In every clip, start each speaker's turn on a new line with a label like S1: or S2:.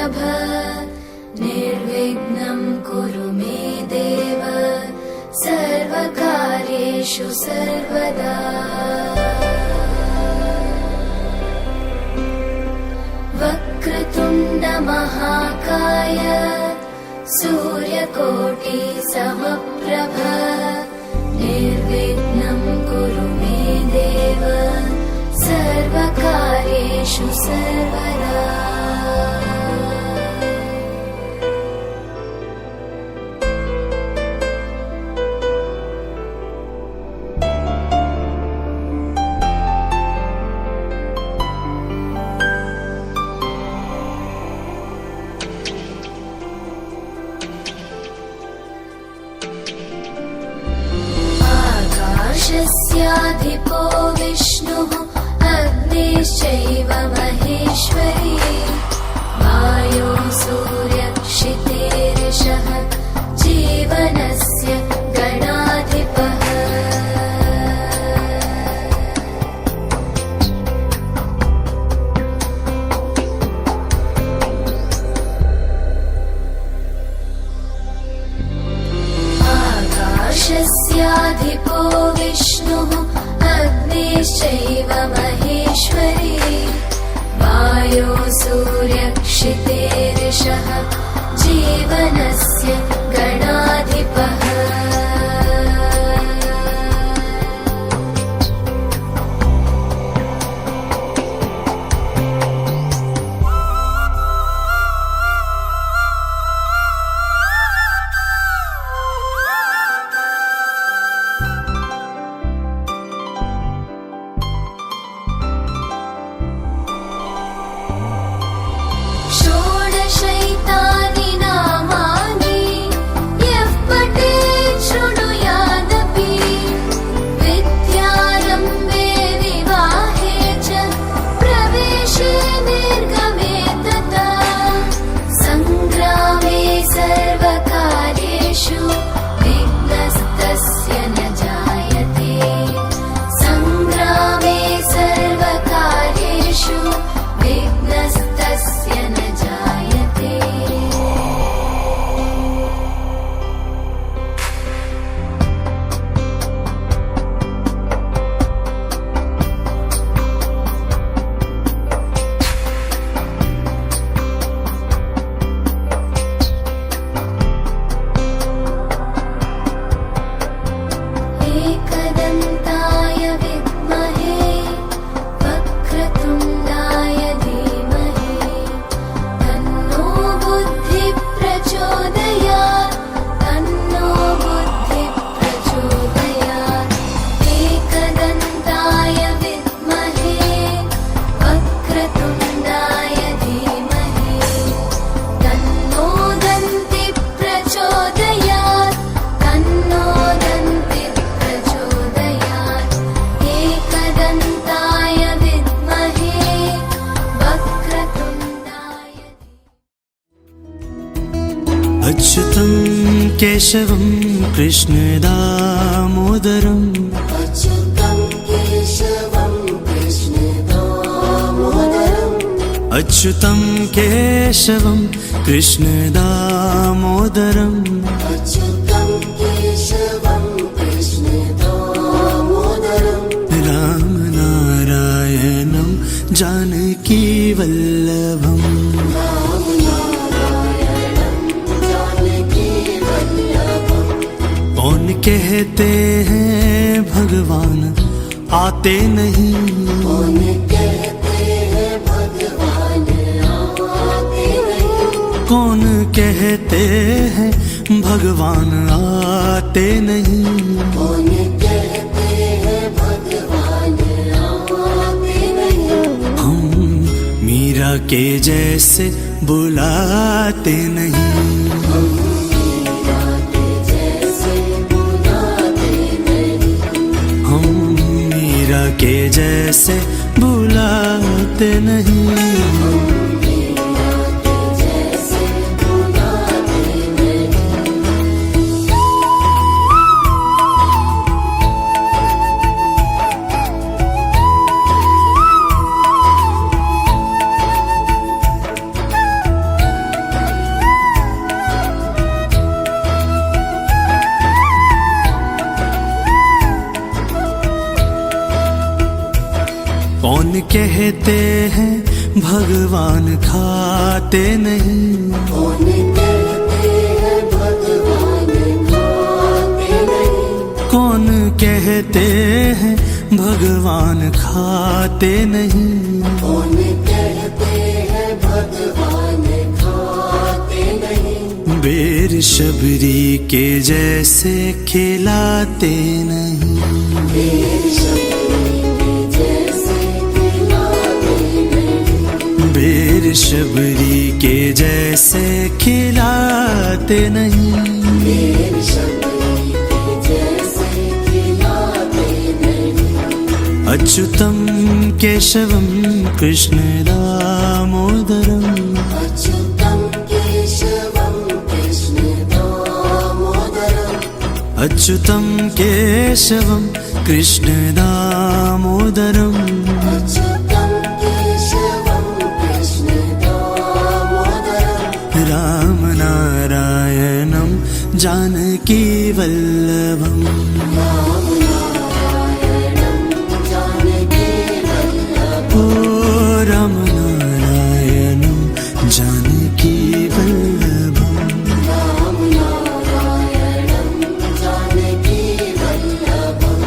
S1: समप्रभ निर्विघ्नं कुरु मे देव सर्वकार्येषु सर्वदा। वक्रतुण्ड महाकाय सूर्यकोटि समप्रभ निर्विघ्नं कुरु मे देव सर्वकार्येषु सर्वदा। आकाशस्याधिपो विष्णुः अग्निश्चैव महेश्वरी वायो सूर्यक्षितेरिषः जीवनस्य गणाधिपः। आकाशस्याधिपो विष्णुः अग्निश्चैव महेश्वरी वायो सूर्यक्षितेरिषः जीवनस्य गणाधिपः। षोडशैतानि नामानि यः पठेत् शृणुयादपि विद्यारम्भे विवाहे च प्रवेशे निर्गमे तथा सङ्ग्रामे सर्वकार्येषु विघ्नस्तस्य न जायते। सङ्ग्रामे सर्वकार्येषु विघ्नस्तस्य न जायते। एकदन्ताय विद्महे वक्रतुण्डाय धीमहि तन्नो बुद्धिः प्रचोदयात् तन्नो बुद्धिः प्रचोदयात्। एकदन्ताय विद्महे वक्रतुण्डाय धीमहि तन्नो दन्तिः प्रचोदयात् तन्नो दन्तिः प्रचोदयात्। एकदन्ताय विद्महे वक्रतुण्डाय।
S2: अच्युतं केशवं कृष्णदामोदरम्
S3: अच्युतं केशवं कृष्णदामोदरम्
S2: अच्युतं केशवं कृष्णदामोदरम्
S3: अच्युतं केशवं कृष्णदामोदरम्
S2: रामनारायणं जानकीवल्लभम्
S3: रामनारायणं जानकीवल्लभम्।
S2: कौन कहते हैं भगवान आते नहीं।
S3: कौन कहते हैं भगवान आते नहीं।
S2: कौन कहते हैं भगवान आते नहीं।
S3: कौन कहते हैं भगवान आते नहीं।
S2: हम मीरा के जैसे बुलाते नहीं।
S3: मीरा के जैसे बुलाते नहीं।
S2: हम मीरा के जैसे बुलाते नहीं।
S3: मीरा के जैसे बुलाते नहीं।
S2: कौन कहते हैं भगवान खाते नहीं,
S3: कौन कहते हैं भगवान खाते नहीं,
S2: कौन कहते हैं भगवान खाते नहीं,
S3: कौन कहते हैं भगवान खाते नहीं,
S2: बेर शबरी के जैसे खिलाते नहीं,
S3: बेर शबरी के जैसे खिलाते नहीं,
S2: बेर शबरी के जैसे खिलाते नहीं,
S3: बेर शबरी के जैसे खिलाते नहीं,
S2: अच्युतम केशवम कृष्ण दामोदरम,
S3: अच्युतं केशवं कृष्ण दामोदरम्,
S2: अच्युतम केशवम कृष्ण दामोदरम,
S3: अच्युतं केशवं कृष्ण दामोदरम्,
S2: राम नारायणम जानकी वल्लभम,
S3: राम नारायणं जानकी वल्लभम्,
S2: ओ राम नारायणम जानकी वल्लभम,
S3: राम नारायणं जानकी वल्लभम्,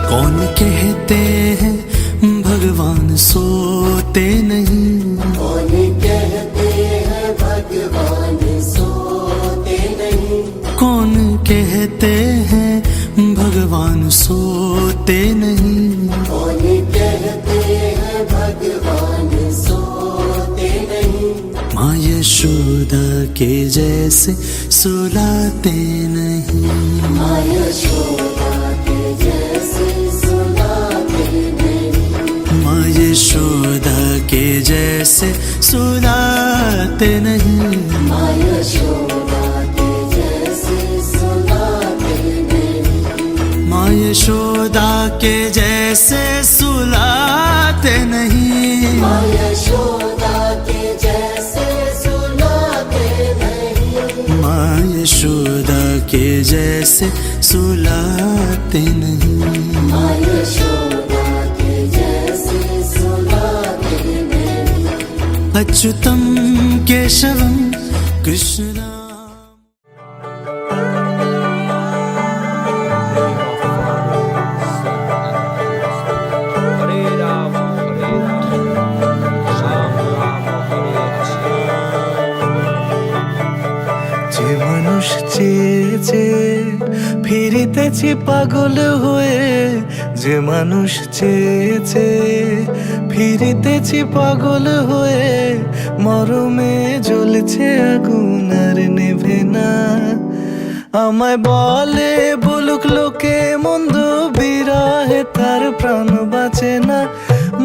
S2: कौन कहते हैं भगवान सोते नहीं,
S3: कौन कहते हैं भगवान सोते नहीं,
S2: कौन कहते हैं भगवान सोते नहीं,
S3: कौन कहते हैं भगवान सोते नहीं,
S2: माँ यशोदा के जैसे सुलाते नहीं,
S3: माँ यशोदा के जैसे सुलाते नहीं,
S2: माँ यशोदा के जैसे सुलाते नहीं,
S3: माँ यशोदा के जैसे सुलाते नहीं,
S2: माँ यशोदा के जैसे सुलाते नहीं,
S3: माँ यशोदा के जैसे सुलाते नहीं,
S2: माँ यशोदा के जैसे सुलाते नहीं,
S3: माँ यशोदा के जैसे सुलाते नहीं,
S2: अच्युतम केशवम कृष्ण दाम।
S4: हरे राम राम राम हरे
S5: যে মানুষ চেয়েছে ফিরিতেছি পাগল হয়ে, যে মানুষ চেয়েছে ফিরিতেছি পাগল হয়ে, মরমে জ্বলছে আগুন আর নেভে না, আমায় বলে বলুক লোকে মন্দ বিরহে তার প্রাণ বাঁচে না,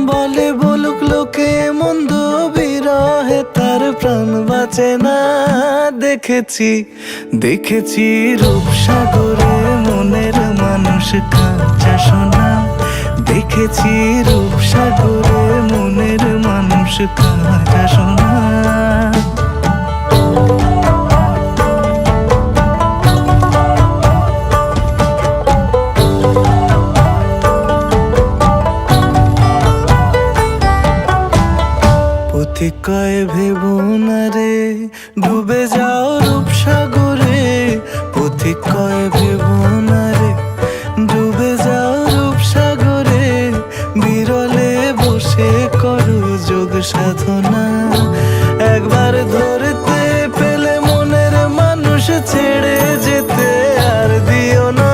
S5: বলে বলুক লোকে মন্দ বিরহে তার প্রাণ বাঁচে না, দেখেছি দেখেছি রূপসাগরে মনের মানুষ কাঁচা সোনা, দেখেছি রূপসাগরে মনের মানুষ কাঁচা সোনা। পথিক কয় ভেবো না রে ডুবে যাও রূপসাগরে, পথিক কয় ভেবো না রে ডুবে যাও রূপসাগরে, বিরলে বসে করো যোগ সাধনা, একবার ধরতে পেলে মনের মানুষ ছেড়ে যেতে আর দিও না,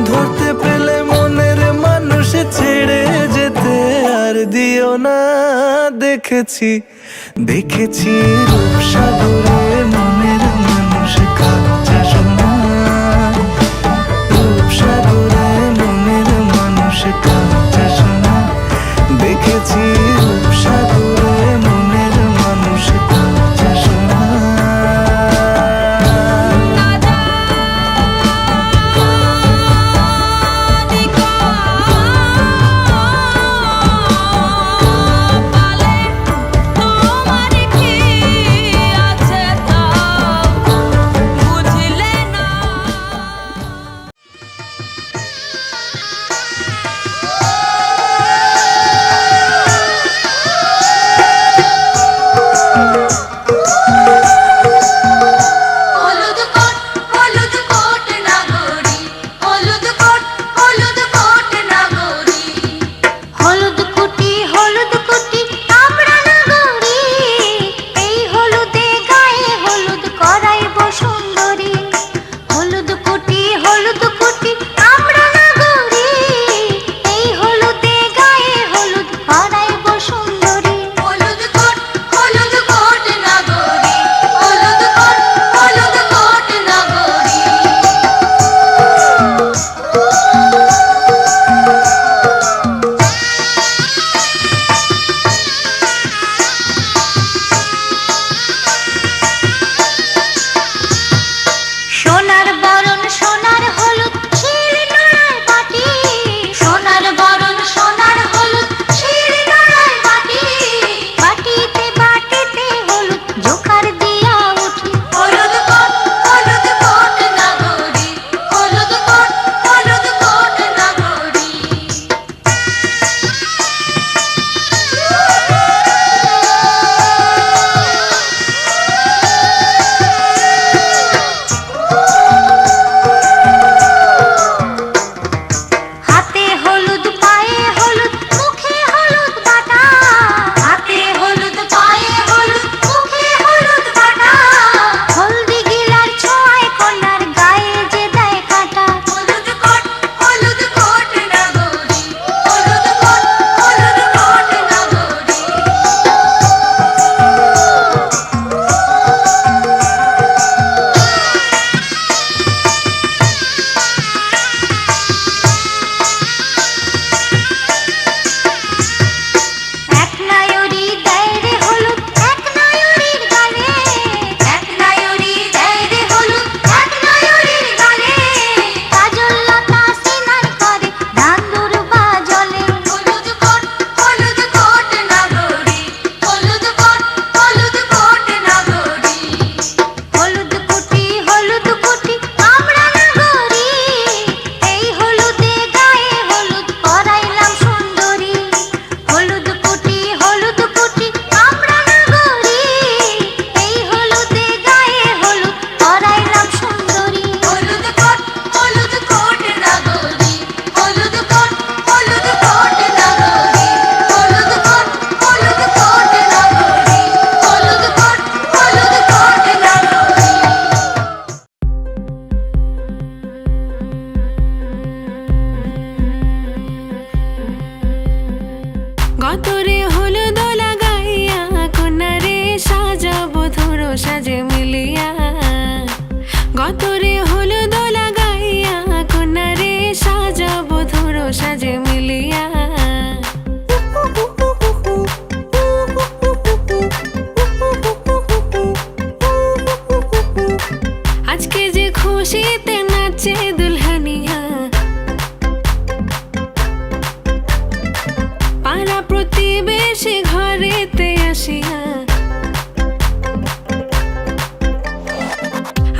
S5: ধরতে পেলে মনের মানুষ ছেড়ে যেতে আর দিও না, দেখেছি দেখেছি রূপসাগরে মনের মানুষ কাঁচা সোনা, রূপসাগরে মনের মানুষ কাঁচা সোনা, দেখেছি রূপসাগরে মনের মানুষ কাঁচা সোনা।
S1: গতরে হলুদ লাগাইয়া কন্যারে সাজাবো ধরো সাজে মিলিয়া গতরে হলুদ লাগাইয়া কন্যারে সাজাবো ধরো সাজে মিলিয়া আজকে যে খুশিতে নাচে দুলহানিয়া পাড়া প্রতিবেশী ঘরেতে আসিয়া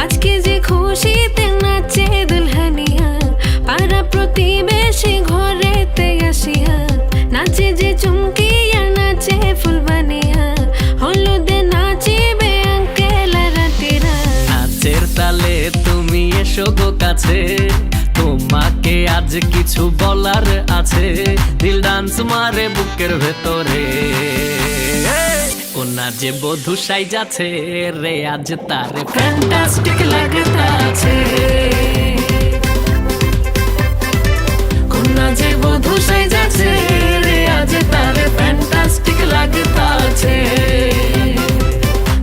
S1: আজকে যে খুশিতে নাচে দুলহানিয়া পাড়া প্রতিবেশী ঘরেতে আসিয়া নাচে যে চুমকিয়া নাচে ফুলবানিয়া হলুদে নাচিবে আঙ্কেল রাতিরা
S6: নাচের তালে তুমি এসো গো কাছে তোমাকে আজ কিছু বলার আছে দিল ডান্স মারে বুকের ভেতরে কোনা যে বধূ সাইজাছে রে আজ তারে ফ্যান্টাস্টিক লাগতাছে কোনা যে বধূ সাইজাছে রে আজ তারে ফ্যান্টাস্টিক লাগতাছে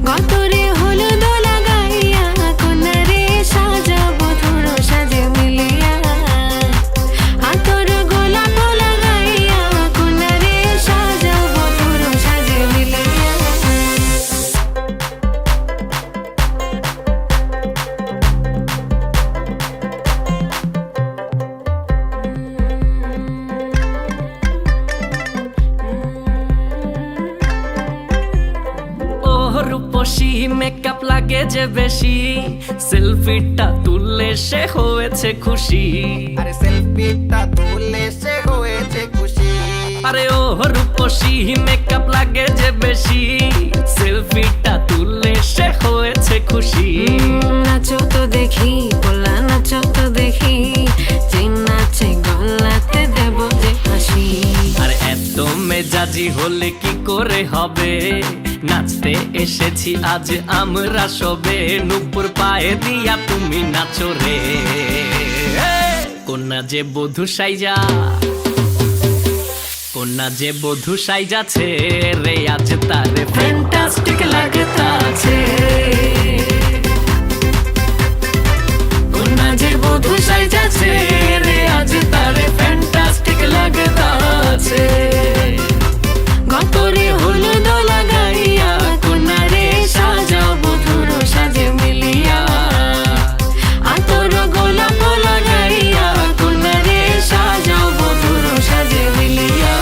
S1: গতরে হলুদ লাগাইয়া কন্যারে সাজাবো ধরো সাজে মিলিয়া আতর গোলাপ লাগাইয়া কন্যারে সাজাবো ধরো সাজে মিলিয়া
S6: ও রূপসী মেকআপ লাগে যে বেশি সেলফিটা তুললে সে হয়েছে খুশি
S7: আরে সেলফিটা তুলে সে হয়েছে খুশি
S6: আরে ও রূপসী মেকআপ লাগে যে বেশি সেলফিটা তুললে সে হয়েছে খুশি
S1: নাচো তো দেখি বলা নাচো তো দেখি যে নাচে গলাতে দেব যে হাসি
S6: আর এত মেজাজি হলে কি করে হবে নাচতে এসেছি আজ আমরা সবে নুপুর পায়ে দিয়া তুমি নাচো রে কোনা যে বধূ সাইজা কোনা যে বধূ সাইজাছে রে আজ তারে ফ্যান্টাস্টিক লাগতাছে কোনা যে বধূ সাইজাছে রে আজ তারে ফ্যান্টাস্টিক লাগতাছে গতরে হলুদ লাগাইয়া কোনারে সাজাবো ধরো সাজে মিলিয়া আতর গোলাপ লাগাইয়া কোনারে সাজাবো ধরো সাজে মিলিয়া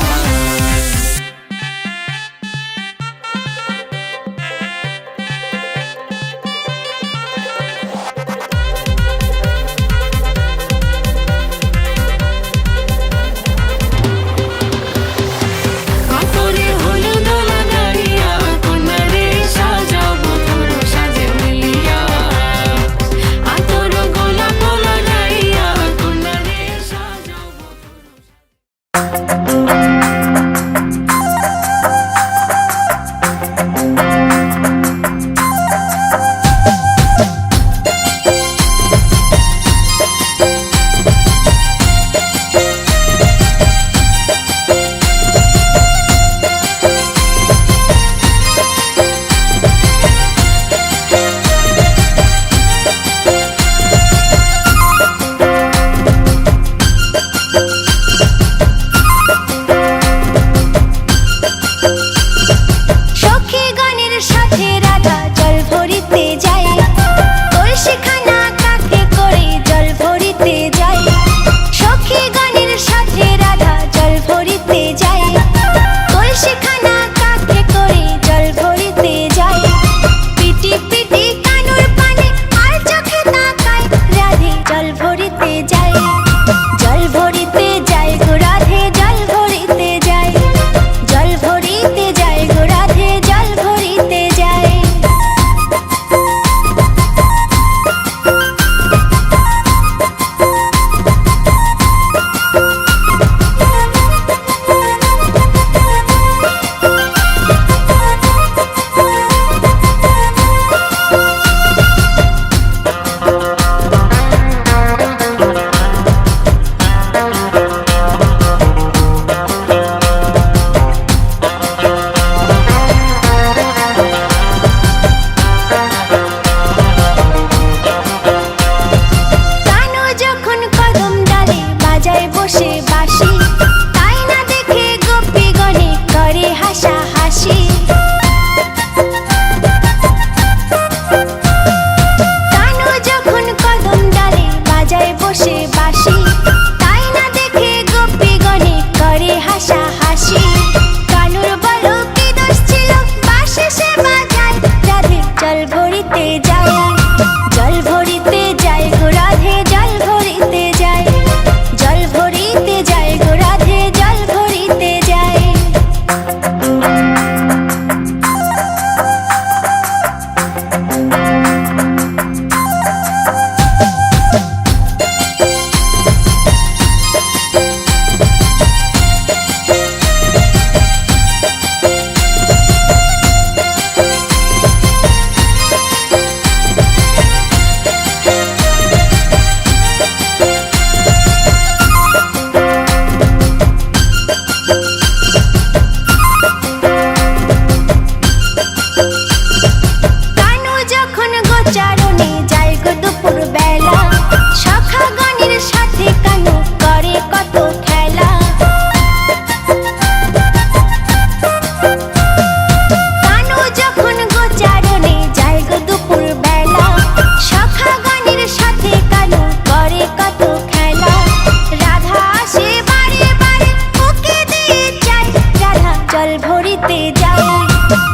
S8: যাই,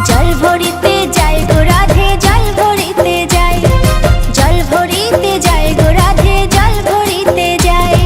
S8: জল ভরিতে যাই গো রাধে, জল ভরিতে যাই, জল ভরিতে যাই গো রাধে, জল ভরিতে যাই।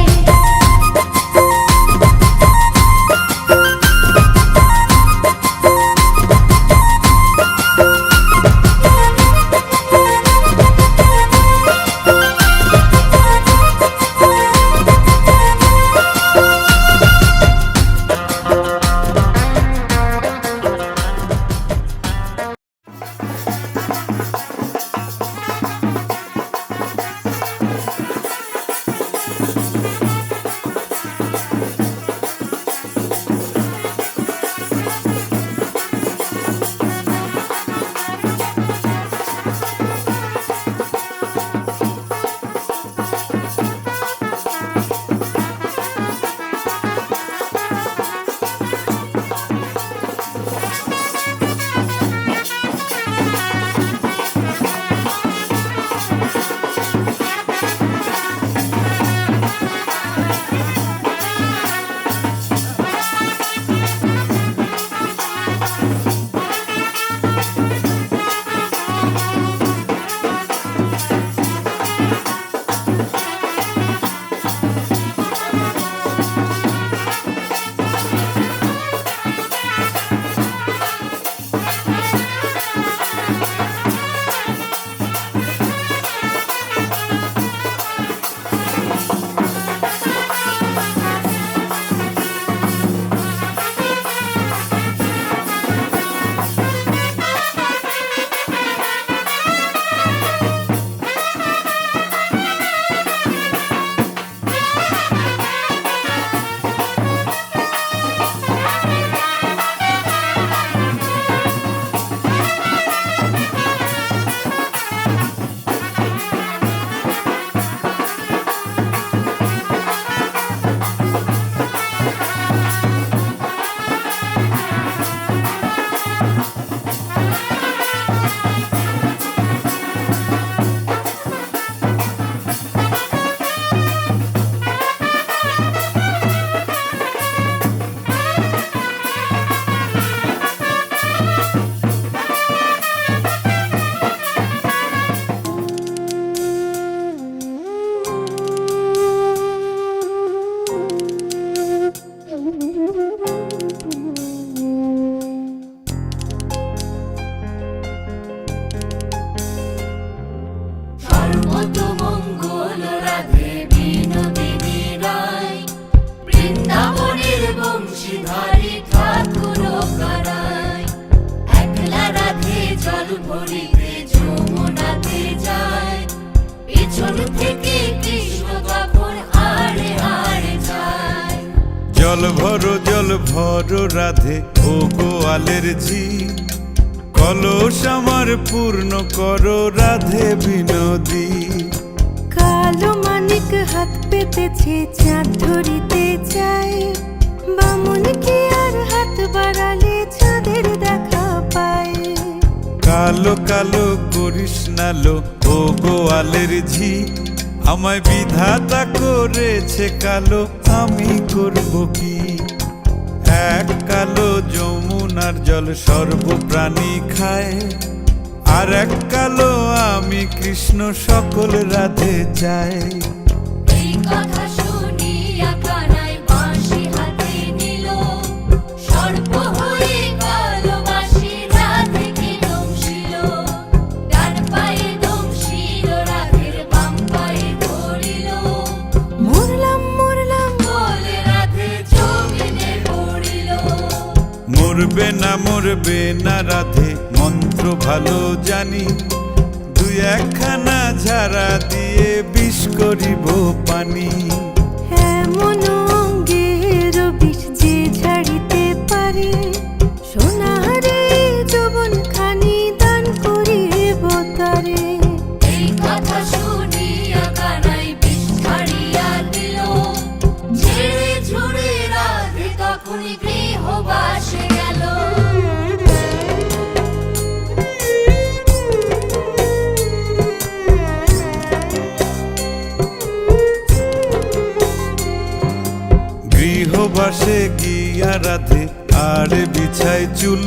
S3: সর্বতমঙ্গল রাধে বিনোদিনী রায়, বৃন্দাবনের বংশীধারী ঠাকুর কানাই। একলা রাধে জল ভরিতে যমুনাতে যায়, পিছন থেকে কৃষ্ণ তখন হাড়ে হাড়ে যায়।
S9: জল ভরো রাধে ও গোয়ালের ঝি, কলস আমার পূর্ণ করো রাধে বিনোদী।
S1: কালো মানিক হাত পেতেছে চাঁদ ধরিতে চাই, বামুন কি আর হাত বাড়ালে চাঁদের দেখা পায়।
S9: কালো কালো করিস নালো ও গোয়ালের ঝি, আমায় বিধাতা করেছে কালো, আমি করব কি? এক কালো যমুনার জল সর্বপ্রাণী খায়, আর এক কালো আমি কৃষ্ণ সকল রাধে চাই।
S3: এই কথা শুনিয়া কানাই বাঁশি হাতে নিল, সর্প হয়ে কালো বাঁশি রাধেকে দংশিল। ডান পায়ে দংশিল রাধের বাম পায়ে ধরিল,
S1: মরলাম মরলাম
S3: বলে রাধে জমিনে পড়িল।
S9: মরবে না রাধে মন্ত্র ভালো জানি, দুই একখানা ঝাড়া দিয়ে বিষ করিব পানি।
S1: এমন অঙ্গের বিষ যে ঝাড়িতে পারে, সোনারে যৌবন খানি দান করিব তারে।
S3: এই কথা শুনিয়া কানাই বিষ ছাড়িয়া দিল, ঝেড়ে ঝুড়ে রাধে তখনই গৃহবাসে গেল।
S9: গৃহবাসে গিয়া রাধে আর বিছায় চুল,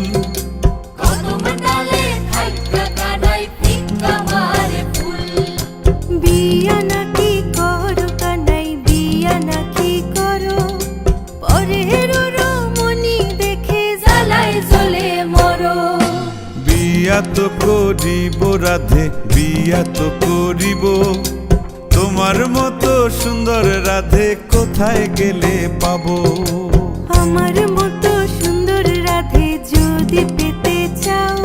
S3: জ্বলে মরো।
S9: বিয়া তো করিব রাধে, বিয়া তো করিব, তোমার মতো সুন্দর রাধে কোথায় গেলে পাবো?
S1: আমার মতো সুন্দর রাধে যদি পেতে চাও,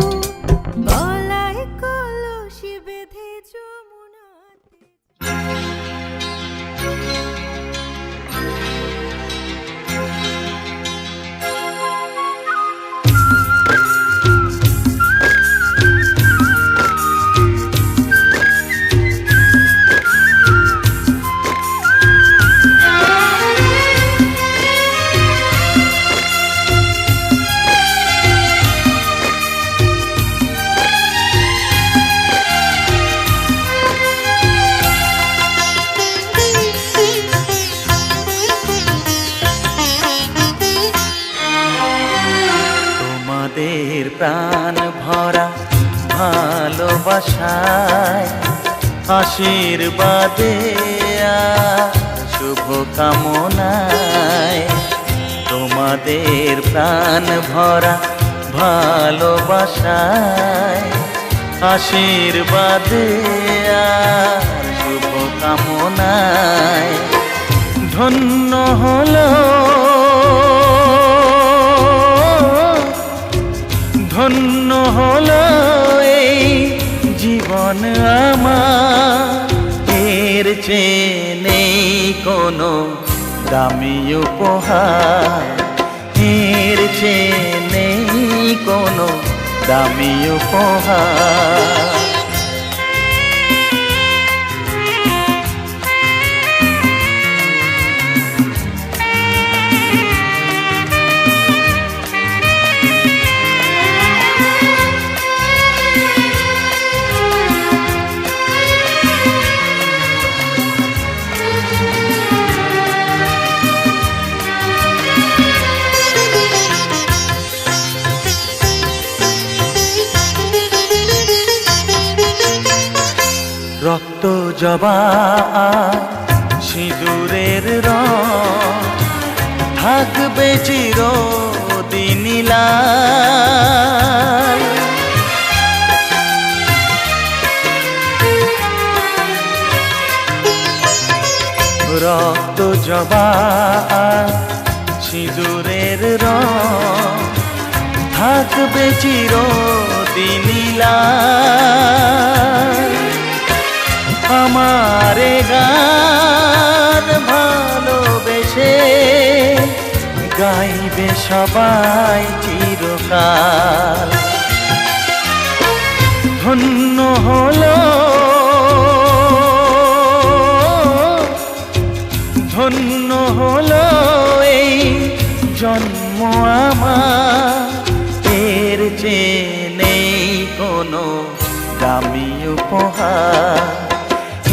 S1: গলায় কলসি বেঁধে যমুনাতে।
S5: তোমাদের প্রাণ ভরা ভালোবাসায়, আশীর্বাদে আর শুভ কামনায়, তোমাদের প্রাণ ভরা ভালোবাসায়, আশীর্বাদে আর শুভ কামনায় ধন্য হলো, ধন্য হলো এই জীবন আমার। এর চেয়ে নেই কোনো দামি উপহার, এর চেয়ে নেই কোনো দামি উপহার। রক্ত জবা সিঁদুরের রং থাকবে চিরদিন লাল। রক্ত জবা সিঁদুরের রং থাকবে চিরদিন লাল। আমারে গান ভালোবেসে গাইবে সবাই চিরকাল। ধন্য হলো, ধন্য হলো এই জন্ম আমার। এর চেয়ে নেই কোনো দামি উপহার,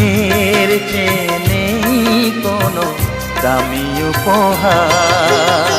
S5: এর চেয়ে নেই কোনো দামি উপহার।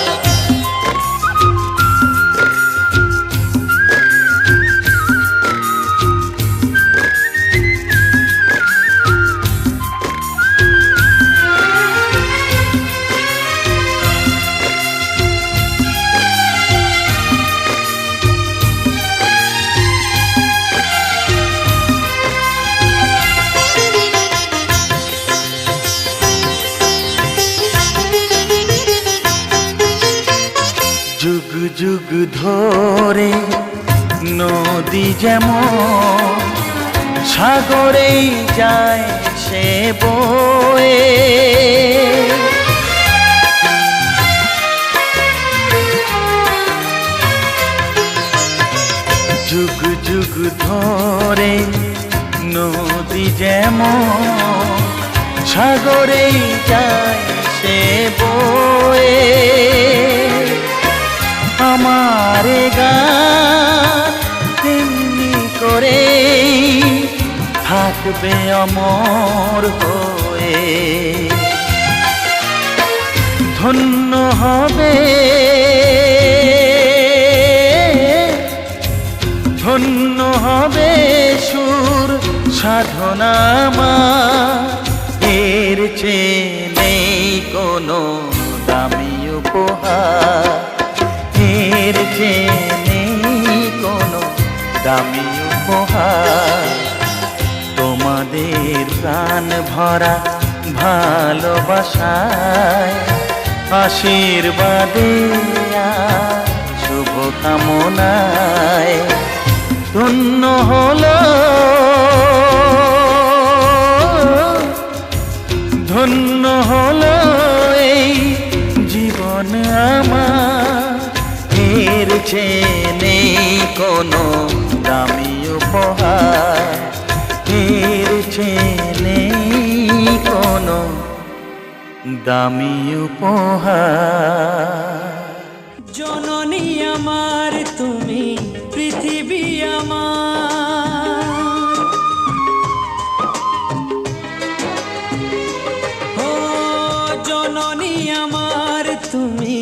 S5: যুগ যুগ ধরে নদী যেমন সাগরেই যায় সে বয়ে, যুগ যুগ ধরে নদী যেমন সাগরেই যায় সে বয়ে। আমারে গান তেমনি করে থাকবে অমর হয়ে। ধন্য হবে, ধন্য হবে সুর সাধনা আমার। এর চেয়ে নেই কোনো দামি উপহার, এর চেয়ে নেই কোনো দামি উপহার। তোমাদের প্রাণ ভরা ভালোবাসায়, আশীর্বাদে আর শুভ কামনায় ধন্য হলো, ধন্য হলো এই জীবন আমার। এর চেয়ে নেই কোনো দামি উপহার, এর চেয়ে নেই কোনো দামি উপহার।
S10: জননী আমার তুমি, পৃথিবী আমার, ও জননী আমার তুমি,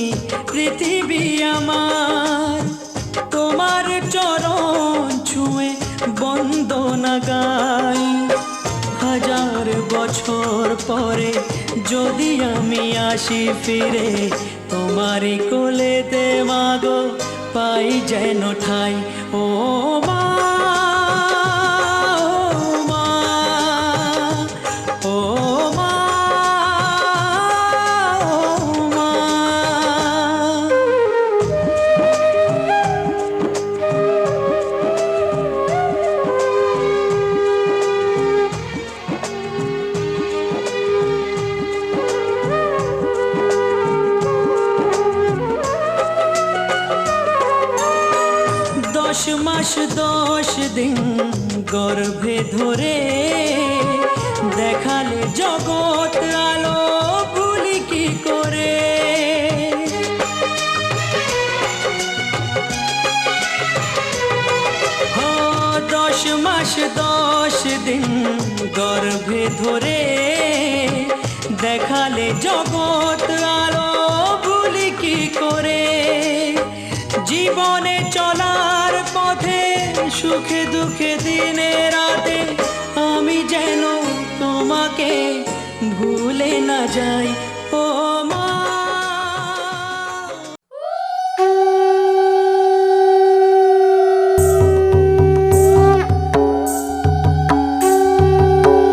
S10: পৃথিবী আমার। তোমার চরণ ছুঁয়ে বন্দনা গাই, হাজার বছর পরে যদি আমি আসি ফিরে, তোমারই কোলেতে মাগো পাই যেন ঠাই। ও মা, ও মা, ও মা, ও মা। দশ মাস 10 দিন গর্ভে ধরে দেখালে জগৎ আলো ভুলি কি করে। 10 মাস 10 দিন গর্ভে ধরে দেখালে জগৎ আলো ভুলি কি করে। জীবনে চলার পথে সুখে দুঃখে দিনে রাতে আমি যেন তোমাকে ভুলে না যাই। ও মা,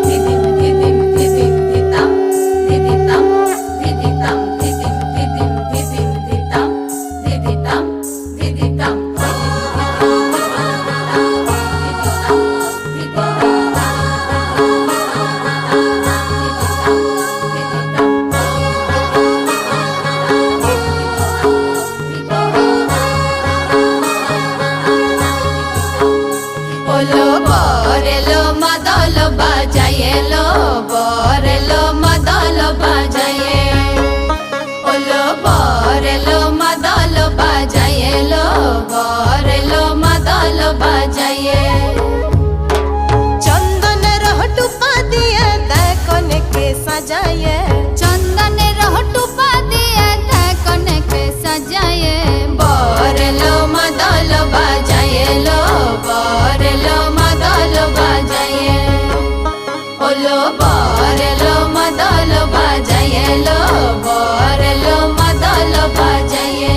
S3: দিদিম দিদিম দিদিম দিতাম, দিদিতাম দিদিতাম, দিদিম দিদিম দিদিম দিতাম, দিদিতাম দিদিতাম। ওলো বরেলো মাদল বাজাইলো, বরেলো মাদল বাজায়ে। ওলো বরেলো মাদল বাজাইলো, বরেলো মাদল বাজায়ে।
S8: চন্দনের টুপা দিয়ে দেখনকে সাজায়ে, চন্দনের টুপা দিয়ে দেখনকে সাজায়ে।
S3: বরেলো মাদল বাজাইলো, বরেলো মাদল বাজায়ে। ওলো বরেলো মাদল বাজাইলো, বরেলো মাদল বাজায়ে।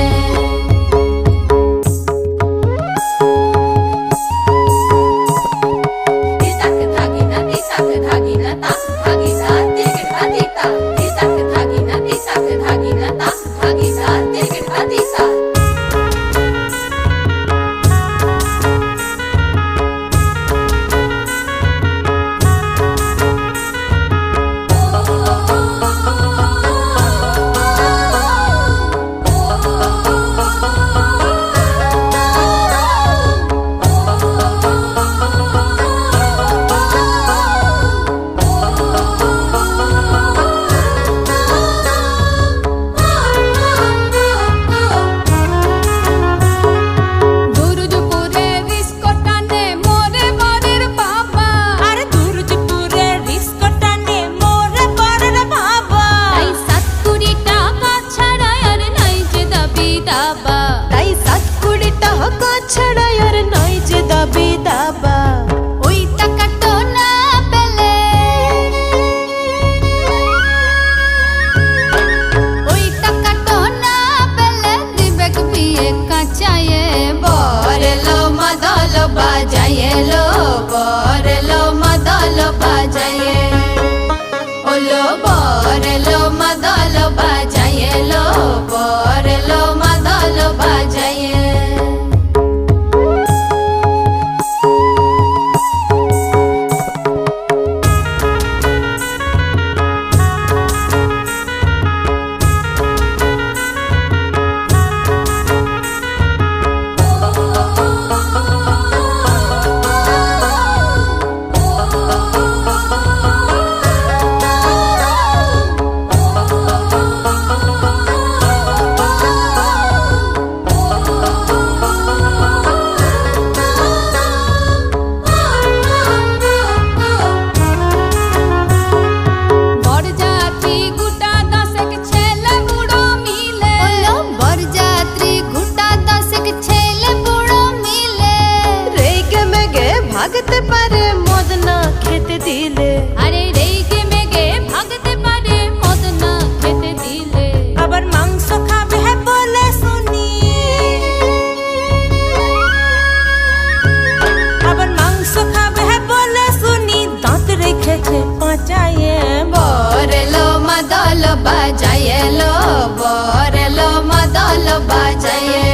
S3: দিতাক ধাগিনা, দিতাক ধাগিনা, তাক ধাগিনা, দিক ধাগিতা। বর এলো মাদল বাজায়ে
S1: ভাগতে পারে মদ না খেতে দিলে,
S3: আরে রেগে মেগে ভাগতে পারে মদ না খেতে দিলে।
S1: আবার মাংস খাবে বলে শুনি, আবার মাংস খাবে বলে শুনি দাঁত রেখেছে পাঁচায়ে।
S3: বর এলো মাদল বাজায়ে লো, বর এলো মাদল বাজায়ে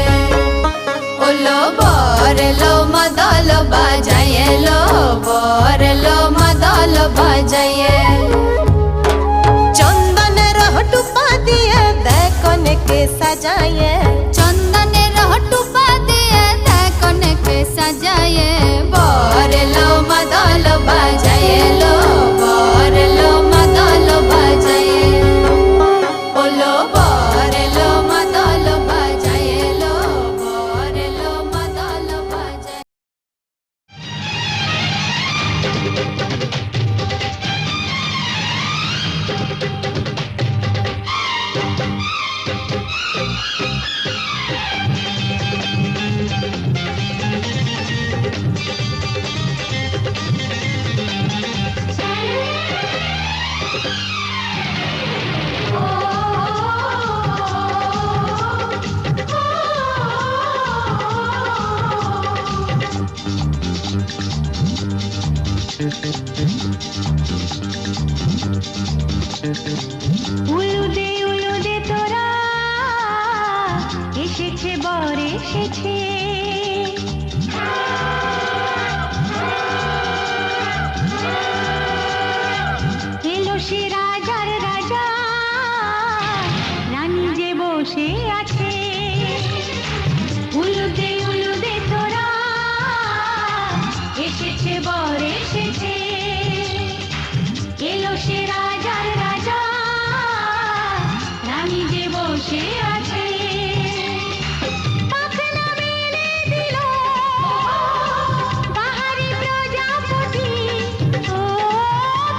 S3: ওলো বর এলো মাদল বাজায়ে লো, বর এলো মাদল বাজায়ে।
S1: চন্দনের টুপা দিয়ে দেখনকে সাজায়ে,
S3: চন্দনের টুপা দিয়ে দেখনকে সাজায়ে। বর এলো মাদল বাজায়ে লো, বর এলো মাদল বাজায়ে ওলো বর এলো মাদল বাজায়ে লো, বর এলো মাদল বাজায়ে।
S8: উলুদে উলুদে তোরা এসেছে বর এসেছে, এলো সে রাজার রাজা, রানী যে বসে আছে। উলুদে উলুদে তোরা এসেছে বর এসেছে, এলো সে রাজার রাজা, রানী যে বসে আছে। পাখনা মেলে দিল বাহারি প্রজাপতি, ও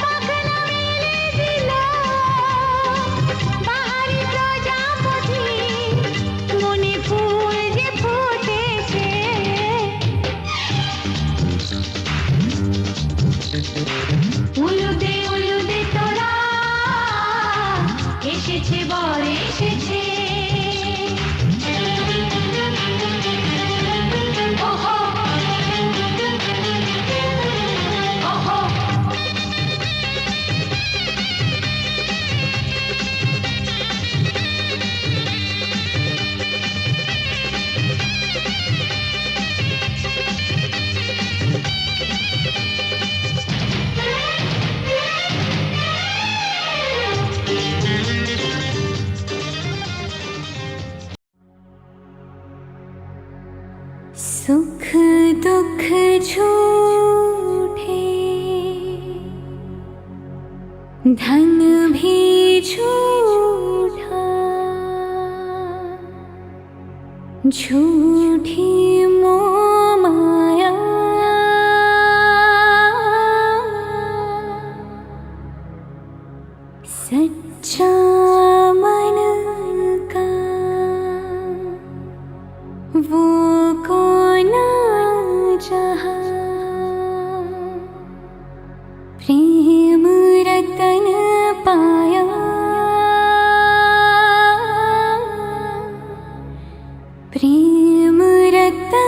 S8: পাখনা মেলে দিল বাহারি প্রজাপতি, মনে ফুল যে ফুটেছে। উলুদে উলুদে তোরা এসেছে বর এসেছে। ওহো ওহো सुख दुख झूठे, धन भी झूठा, झूठी मोह माया, सच्चा मन का वो कौन जहाँ, प्रेम रतन पाया, प्रेम रतन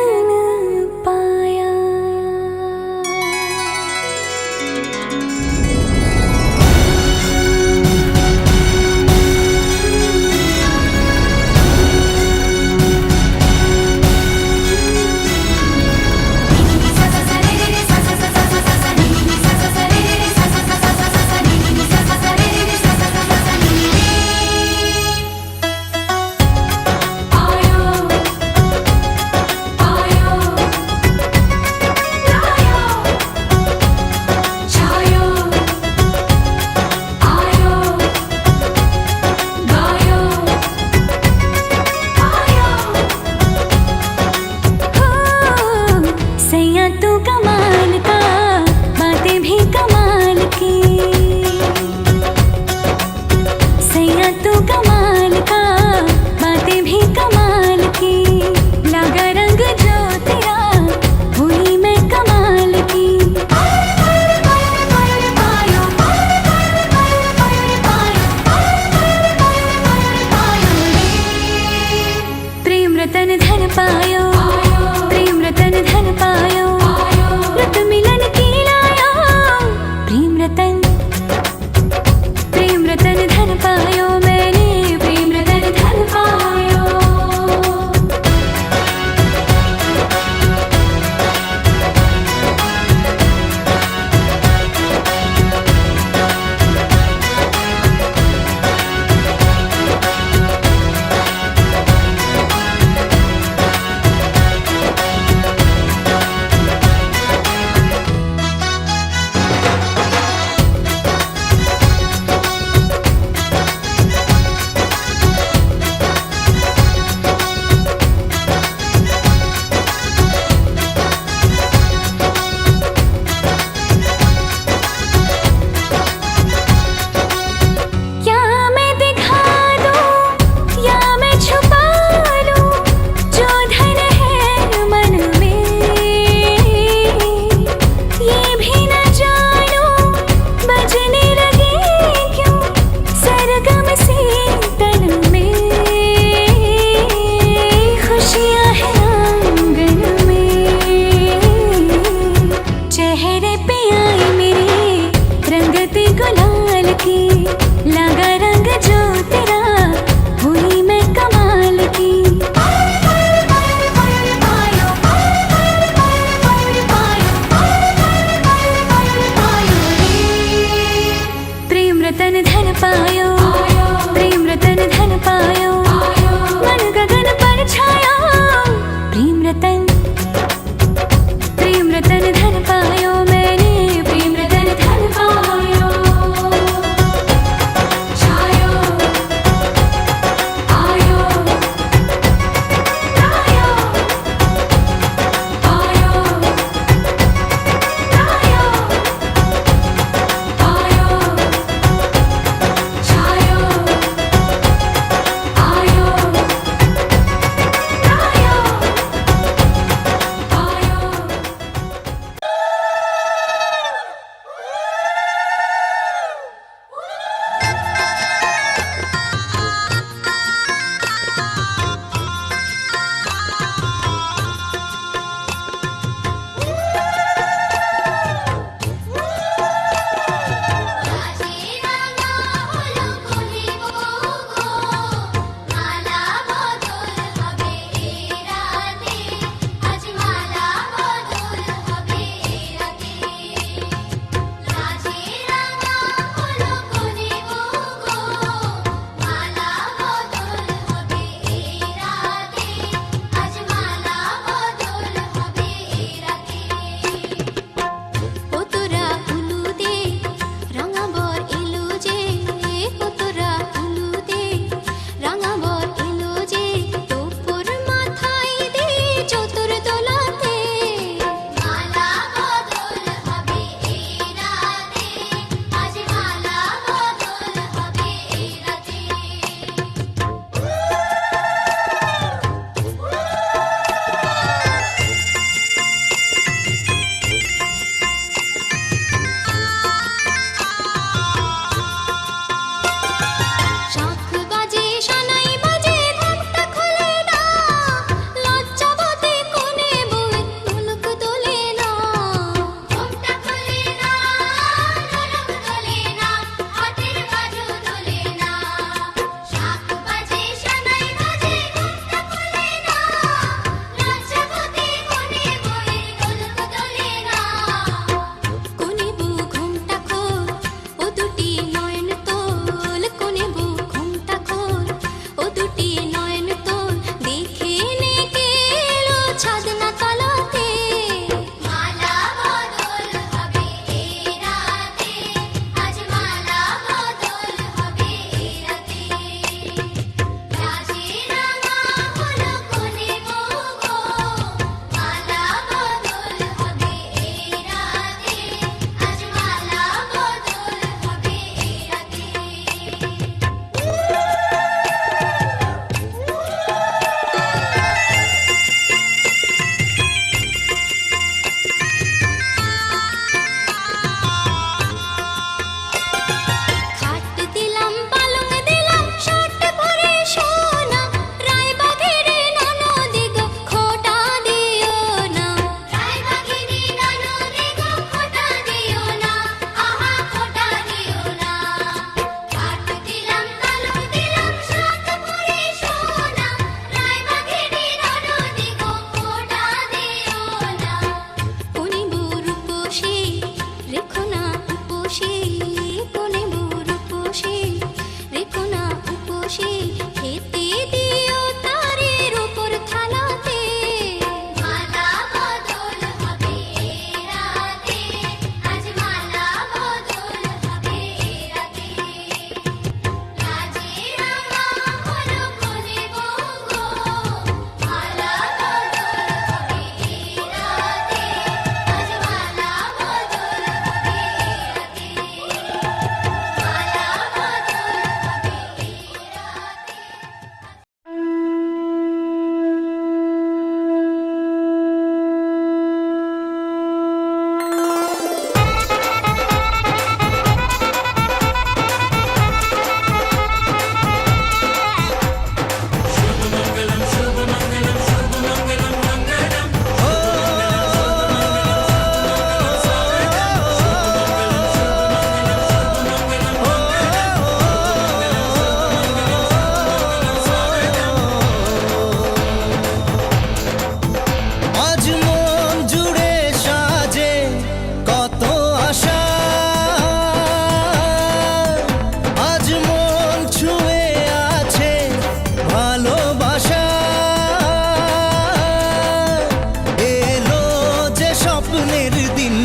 S2: স্বপ্নের দিন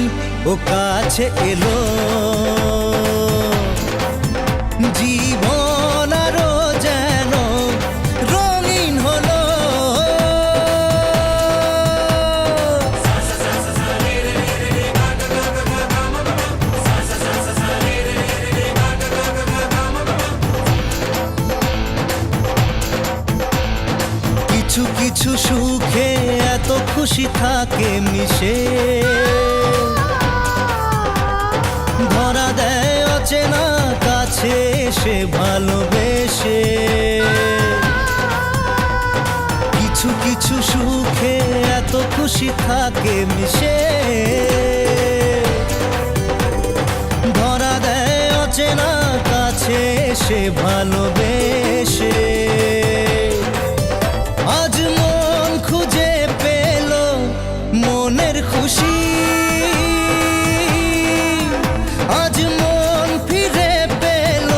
S2: ও কাছে এলো, জীবন আরো যেন রঙিন হলো। কিছু কিছু সুখে এত খুশি থাকে মিশে, ধরা দেয় অচেনা কাছে এসে ভালোবেসে। কিছু কিছু সুখে এত খুশি থাকে মিশে, ধরা দেয় অচেনা কাছে এসে ভালোবেসে। আজ মন খুঁজে পেল মনের খুশি, আজ মন ফিরে পেল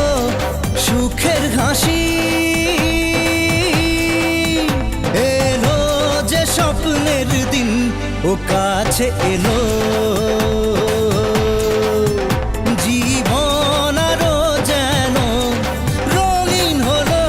S2: সুখের হাসি। এলো যে স্বপ্নের দিন ও কাছে এলো, জীবন আরো যেন রঙিন হলো।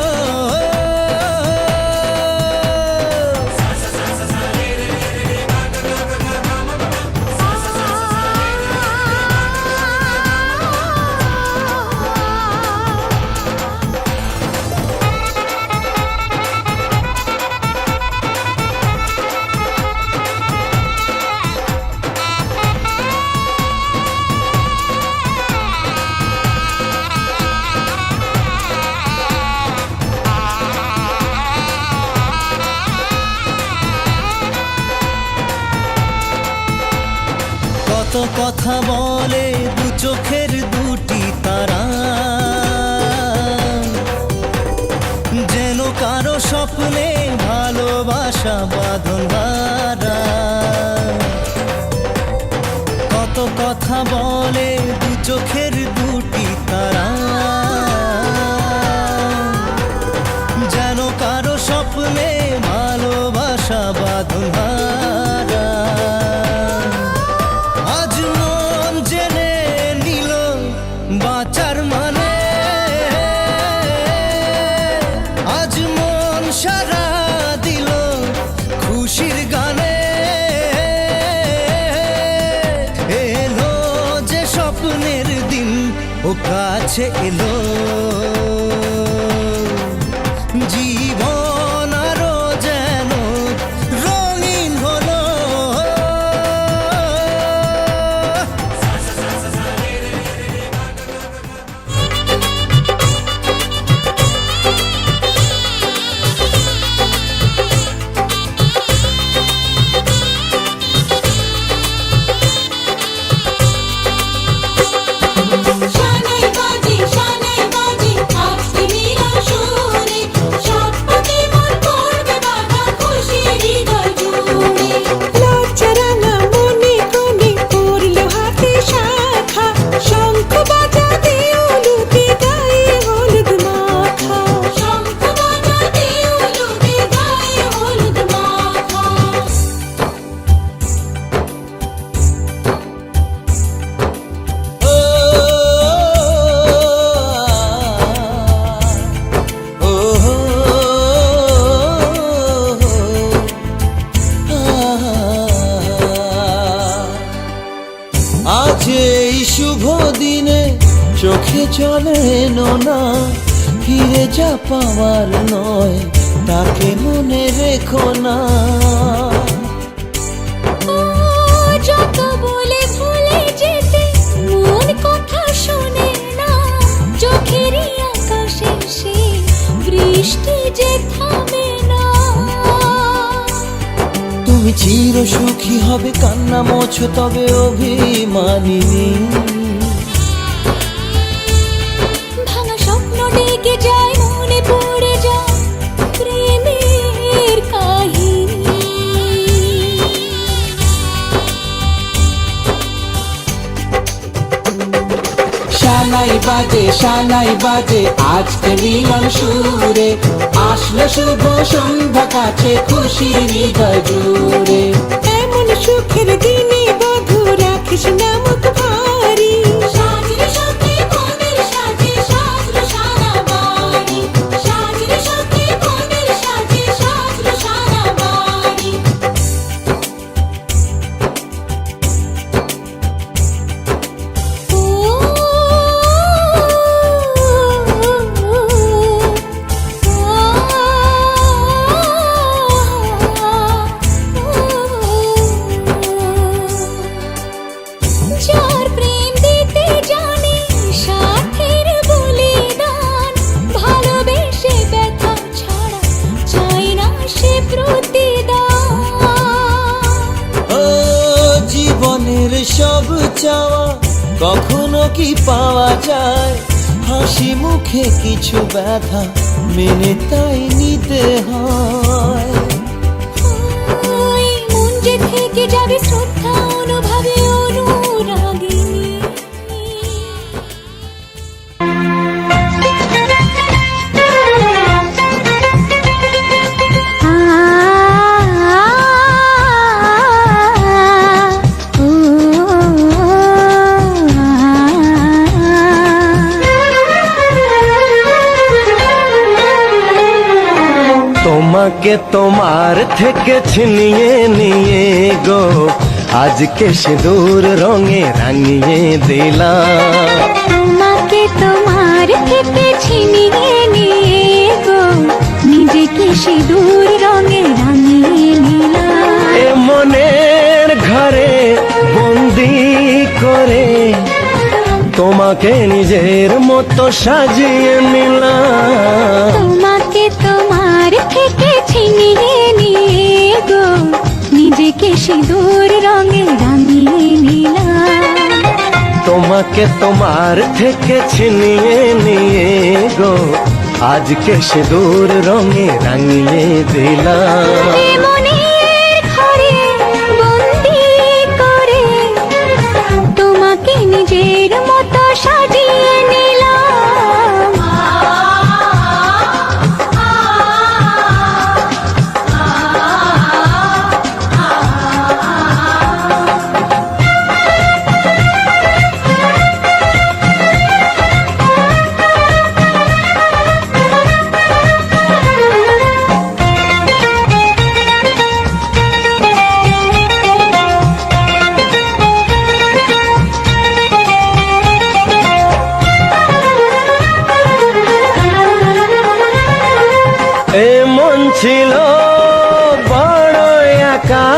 S2: কত কথা বলে দু চোখের দুটি তারা, যেন কারো স্বপ্নে ভালোবাসা বাঁধন হারা। কত কথা বলে দু চোখের দুটি তারা, যেন কারো স্বপ্নে ভালোবাসা বাঁধন হারা। আজ মন জেনে নিল বাঁচার মানে, আজ মন সারা দিল খুশির গানে। এলো যে স্বপ্নের দিন ও কাছে এলো, জীবন আরো যেন রঙিন হলো।
S3: শানাই বাজে আজকে মিলন সুরে, সাত পাকে মন করবে বাঁধা খুশির হৃদয় জুড়ে। লজ্জারাঙা মনে কোণে পড়লো হাতে শাখা, শঙ্খ বাজাতে উলুতে গায়ে হলুদ মাখা, শঙ্খ বাজাতে উলুতে গায়ে হলুদ মাখা।
S10: আজ এই শুভ দিনে চোখে চলে না, ফিরে যা পাওয়ার নয় তাকে মনে রেখো না।
S3: যত বলে ভুলে যেতে মন কথা শোনে না, চোখেরই আকাশে সে বৃষ্টি যে থামে না।
S10: তুমি চির সুখী হবে কান্না মোছো তবে অভিমানিনী।
S3: ভাঙা স্বপ্ন ডেকে যায় মনে পড়ে যায় প্রেমের কাহিনী।
S10: শানাই বাজে আজকে মিলন সুরে, আসলো শুভ সন্ধ্যা কাছে খুশির হৃদয় জুড়ে।
S3: এমন সুখের দিনে
S10: জীবনের সব চাওয়া কখনো কি পাওয়া যায়? হাসি মুখে কিছু ব্যথা মেনে তাই নিতে হয়।
S3: ওই মন যে থেকে যাবে শ্রদ্ধা অনুভবে অনুরাগিনী।
S10: তোমাকে তোমার থেকে ছিনিয়ে নিয়ে গো আজকে সিঁদুর রঙে রাঙিয়ে দিলাম।
S8: তোমাকে তোমার থেকে ছিনিয়ে নিয়ে গো নিজেকে সিঁদুর রঙে রাঙিয়ে নিলাম।
S10: এ মনের ঘরে বন্দি করে তোমাকে নিজের মতো সাজিয়ে নিলাম।
S8: তোমাকে তোমার থেকে ছিনিয়ে নিয়ে গো নিজেকে সিঁদুর রঙে রাঙিয়ে নিলাম।
S10: তোমাকে তোমার থেকে ছিনিয়ে নিয়ে গো আজকে সিঁদুর রঙে রাঙিয়ে দিলাম।
S8: এ মনের ঘরে বন্দি করে তোমাকে নিজের মতো সাজিয়ে নিলাম।
S10: ছিল বড় একা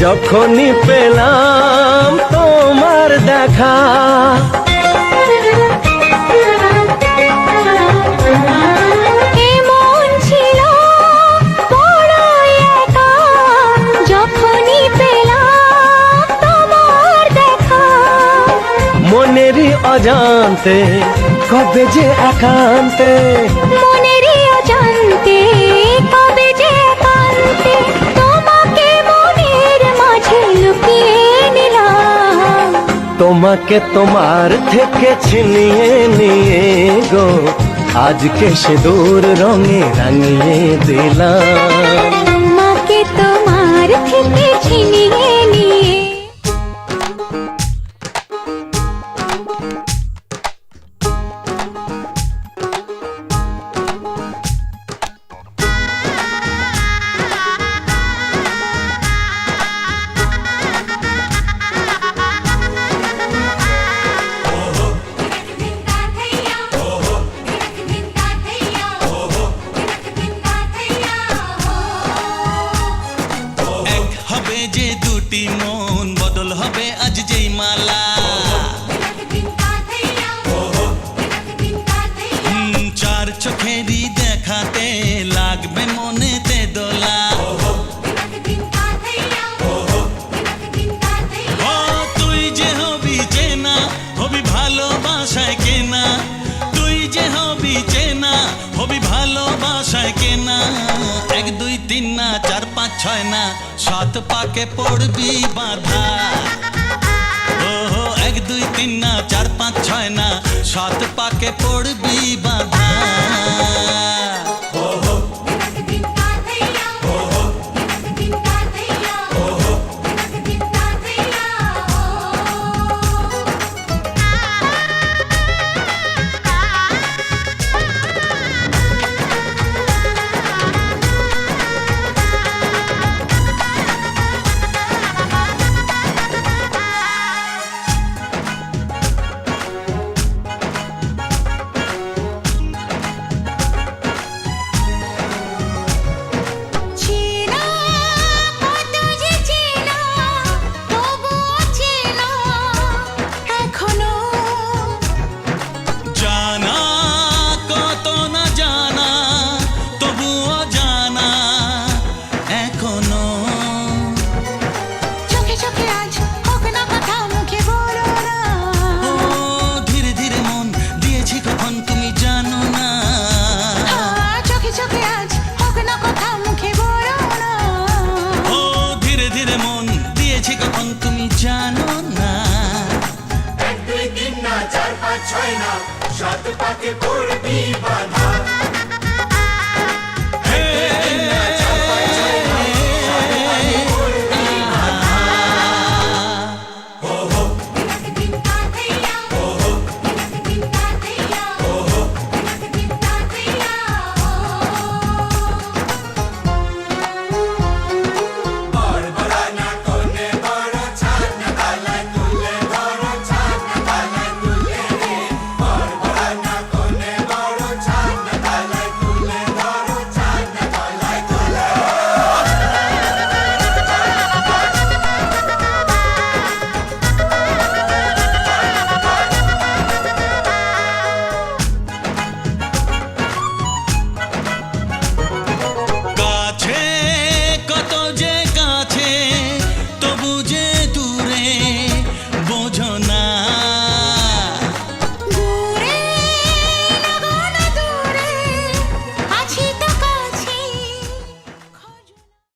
S10: যখনই পেলাম তোমার দেখা।
S8: এমন ছিল বড় একা যখনই পেলাম তোমার দেখা।
S10: মনেরই অজান্তে কবে যে একান্তে,
S8: মনেরই অজান্তে কবে যে একান্তে তোমাকে মনের মাঝে লুকিয়ে নিলাম।
S10: তোমাকে তোমার থেকে ছিনিয়ে নিয়ে গো আজকে সিঁদুর রঙে রাঙিয়ে দিলাম।
S8: তোমাকে তোমার থেকে ছিনিয়ে নিয়ে
S2: হবে যে দুটি মন বদল হবে আজ যেই মালা। চার চোখেরই দেখাতে লাগবে মনেতে দোলা। তুই যে হবি চেনা হবি ভালোবাসায় কেনা, তুই যে হবি চেনা হবি ভালোবাসায় কেনা। 1 2 3 না 4 5 6 না 7 পাকে পড়বি বাধা। 1 2 3 না 4 5 6 না 7 পাকে পড়বি বাধা। গেছি কখন তুমি জানো না।
S11: 1 2 3 না 4 5 6 না 7 পাকে পড়বি বাধা